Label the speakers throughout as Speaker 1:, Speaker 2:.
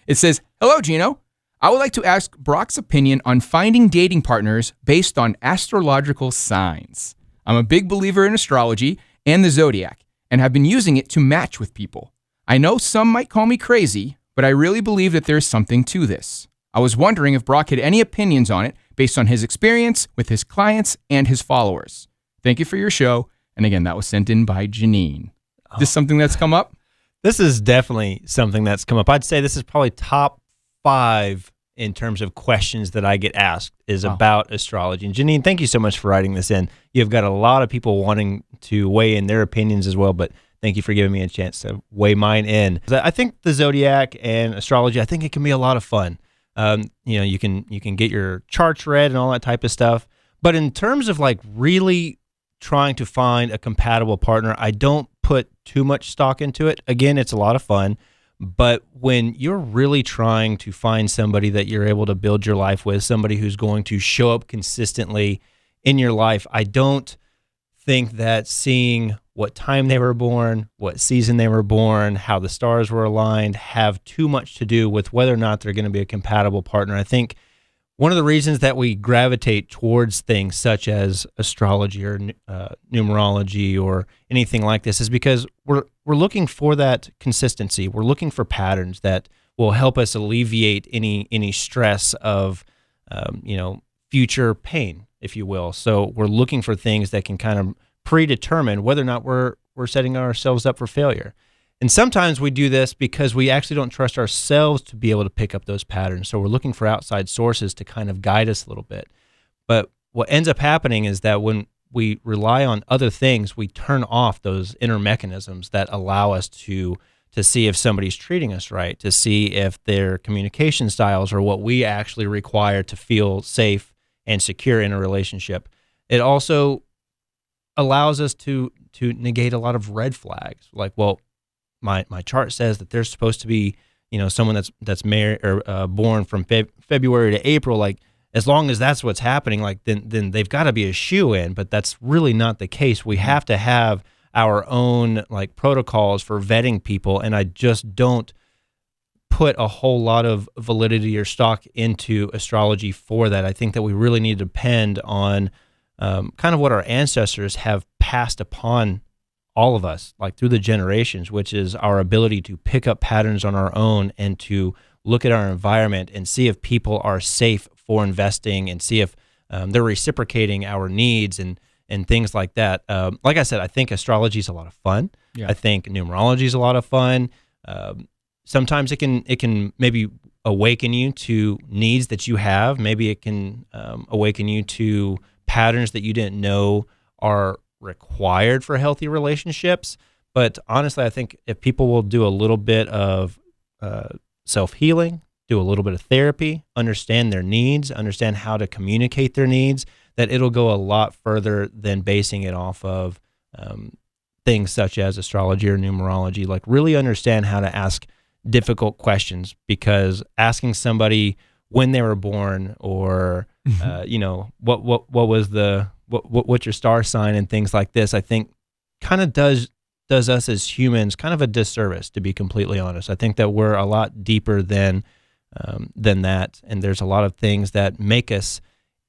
Speaker 1: It says, "Hello, Gino. I would like to ask Brock's opinion on finding dating partners based on astrological signs. I'm a big believer in astrology and the zodiac and have been using it to match with people. I know some might call me crazy, but I really believe that there's something to this. I was wondering if Brock had any opinions on it based on his experience with his clients and his followers. Thank you for your show." And again, that was sent in by Janine. Is this something that's come up?
Speaker 2: This is definitely something that's come up. I'd say this is probably top 5 in terms of questions that I get asked is about astrology. And Janine, thank you so much for writing this in. You've got a lot of people wanting to weigh in their opinions as well, but thank you for giving me a chance to weigh mine in. I think the zodiac and astrology, I think it can be a lot of fun. You can get your charts read and all that type of stuff. But in terms of like really trying to find a compatible partner, I don't put too much stock into it. Again, it's a lot of fun. But when you're really trying to find somebody that you're able to build your life with, somebody who's going to show up consistently in your life, I don't think that seeing what time they were born, what season they were born, how the stars were aligned, have too much to do with whether or not they're going to be a compatible partner. I think one of the reasons that we gravitate towards things such as astrology or numerology or anything like this is because we're looking for that consistency. We're looking for patterns that will help us alleviate any stress of future pain, if you will. So we're looking for things that can kind of predetermine whether or not we're setting ourselves up for failure. And sometimes we do this because we actually don't trust ourselves to be able to pick up those patterns. So we're looking for outside sources to kind of guide us a little bit. But what ends up happening is that when we rely on other things, we turn off those inner mechanisms that allow us to see if somebody's treating us right, to see if their communication styles are what we actually require to feel safe and secure in a relationship. It also allows us to negate a lot of red flags. Like, well, my chart says that there's supposed to be, someone that's married or born from February to April. Like, as long as that's what's happening, like then they've got to be a shoo-in. But that's really not the case. We have to have our own like protocols for vetting people, and I just don't put a whole lot of validity or stock into astrology for that. I think that we really need to depend on kind of what our ancestors have passed upon all of us, like through the generations, which is our ability to pick up patterns on our own and to look at our environment and see if people are safe for investing and see if they're reciprocating our needs and things like that. Like I said, I think astrology is a lot of fun. Yeah. I think numerology is a lot of fun. Sometimes it can maybe awaken you to needs that you have. Maybe it can awaken you to patterns that you didn't know are required for healthy relationships. But honestly, I think if people will do a little bit of self-healing, do a little bit of therapy, understand their needs, understand how to communicate their needs, that it'll go a lot further than basing it off of things such as astrology or numerology. Like, really understand how to ask difficult questions, because asking somebody when they were born or what's your star sign and things like this, I think kind of does us as humans kind of a disservice, to be completely honest. I think that we're a lot deeper than that, and there's a lot of things that make us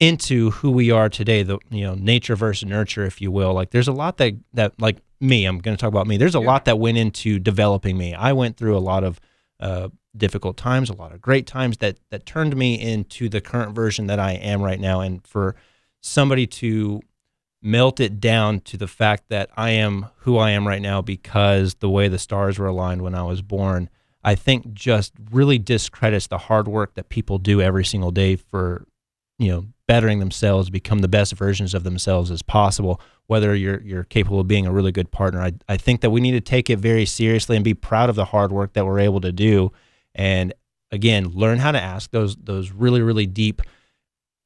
Speaker 2: into who we are today. The nature versus nurture, if you will. Like, there's a lot that like me, I'm going to talk about me. There's a lot that went into developing me. I went through a lot of difficult times, a lot of great times that turned me into the current version that I am right now. And for somebody to melt it down to the fact that I am who I am right now because the way the stars were aligned when I was born, I think just really discredits the hard work that people do every single day for, bettering themselves, become the best versions of themselves as possible, whether you're capable of being a really good partner. I think that we need to take it very seriously and be proud of the hard work that we're able to do. And again, learn how to ask those really, really deep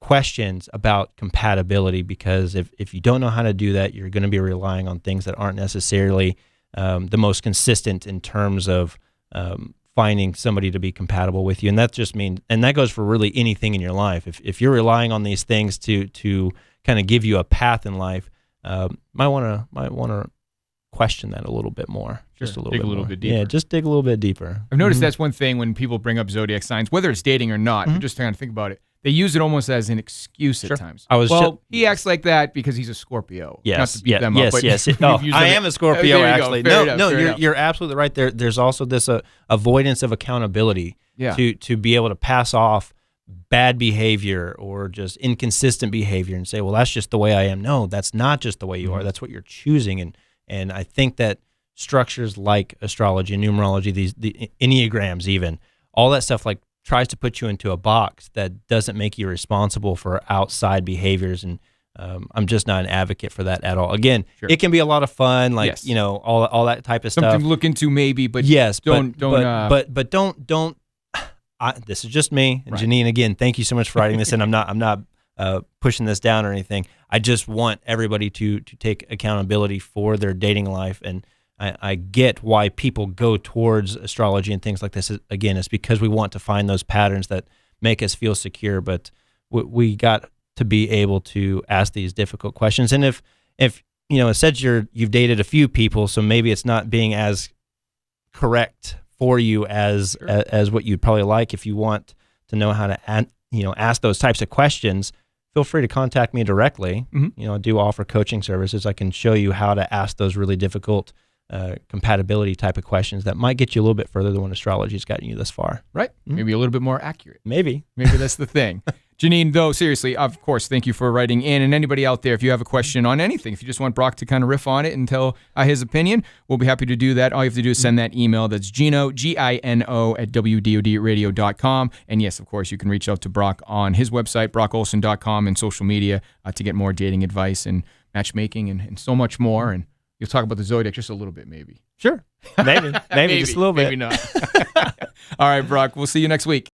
Speaker 2: questions about compatibility, because if you don't know how to do that, you're going to be relying on things that aren't necessarily the most consistent in terms of finding somebody to be compatible with you. And that just means, and that goes for really anything in your life. If you're relying on these things to kind of give you a path in life, might want to question that a little bit more. just a little
Speaker 1: dig
Speaker 2: bit
Speaker 1: a little
Speaker 2: more.
Speaker 1: bit deeper.
Speaker 2: Yeah, just dig a little bit deeper.
Speaker 1: I've noticed that's one thing when people bring up zodiac signs, whether it's dating or not, but just trying to think about it. They use it almost as an excuse at times. He acts like that because he's a Scorpio.
Speaker 2: Yes,
Speaker 1: not to beat them up, but
Speaker 2: I am a Scorpio, actually. No,
Speaker 1: enough.
Speaker 2: you're absolutely right. There's also this avoidance of accountability to be able to pass off bad behavior or just inconsistent behavior and say, well, that's just the way I am. No, that's not just the way you are. That's what you're choosing. And I think that structures like astrology and numerology, the Enneagrams even, all that stuff like tries to put you into a box that doesn't make you responsible for outside behaviors. And I'm just not an advocate for that at all. Again, it can be a lot of fun, like, all that type of stuff.
Speaker 1: Something to look into maybe, but
Speaker 2: don't. This is just me. And Janine, again, thank you so much for writing this. And I'm not pushing this down or anything. I just want everybody to take accountability for their dating life. And I get why people go towards astrology and things like this. Again, it's because we want to find those patterns that make us feel secure. But we got to be able to ask these difficult questions. And if it says you've dated a few people, so maybe it's not being as correct for you as what you'd probably like. If you want to know how to ask those types of questions, feel free to contact me directly. I do offer coaching services. I can show you how to ask those really difficult compatibility type of questions that might get you a little bit further than what astrology's gotten you this far.
Speaker 1: Right. Maybe a little bit more accurate.
Speaker 2: Maybe
Speaker 1: that's the thing. Janine, though, seriously, of course, thank you for writing in. And anybody out there, if you have a question on anything, if you just want Brock to kind of riff on it and tell his opinion, we'll be happy to do that. All you have to do is send that email. That's Gino, Gino, at WDODradio.com. And yes, of course, you can reach out to Brock on his website, brockolson.com, and social media to get more dating advice and matchmaking and so much more. And you'll talk about the zodiac just a little bit, maybe.
Speaker 2: Sure. Maybe just a little bit.
Speaker 1: Maybe not. All right, Brock, we'll see you next week.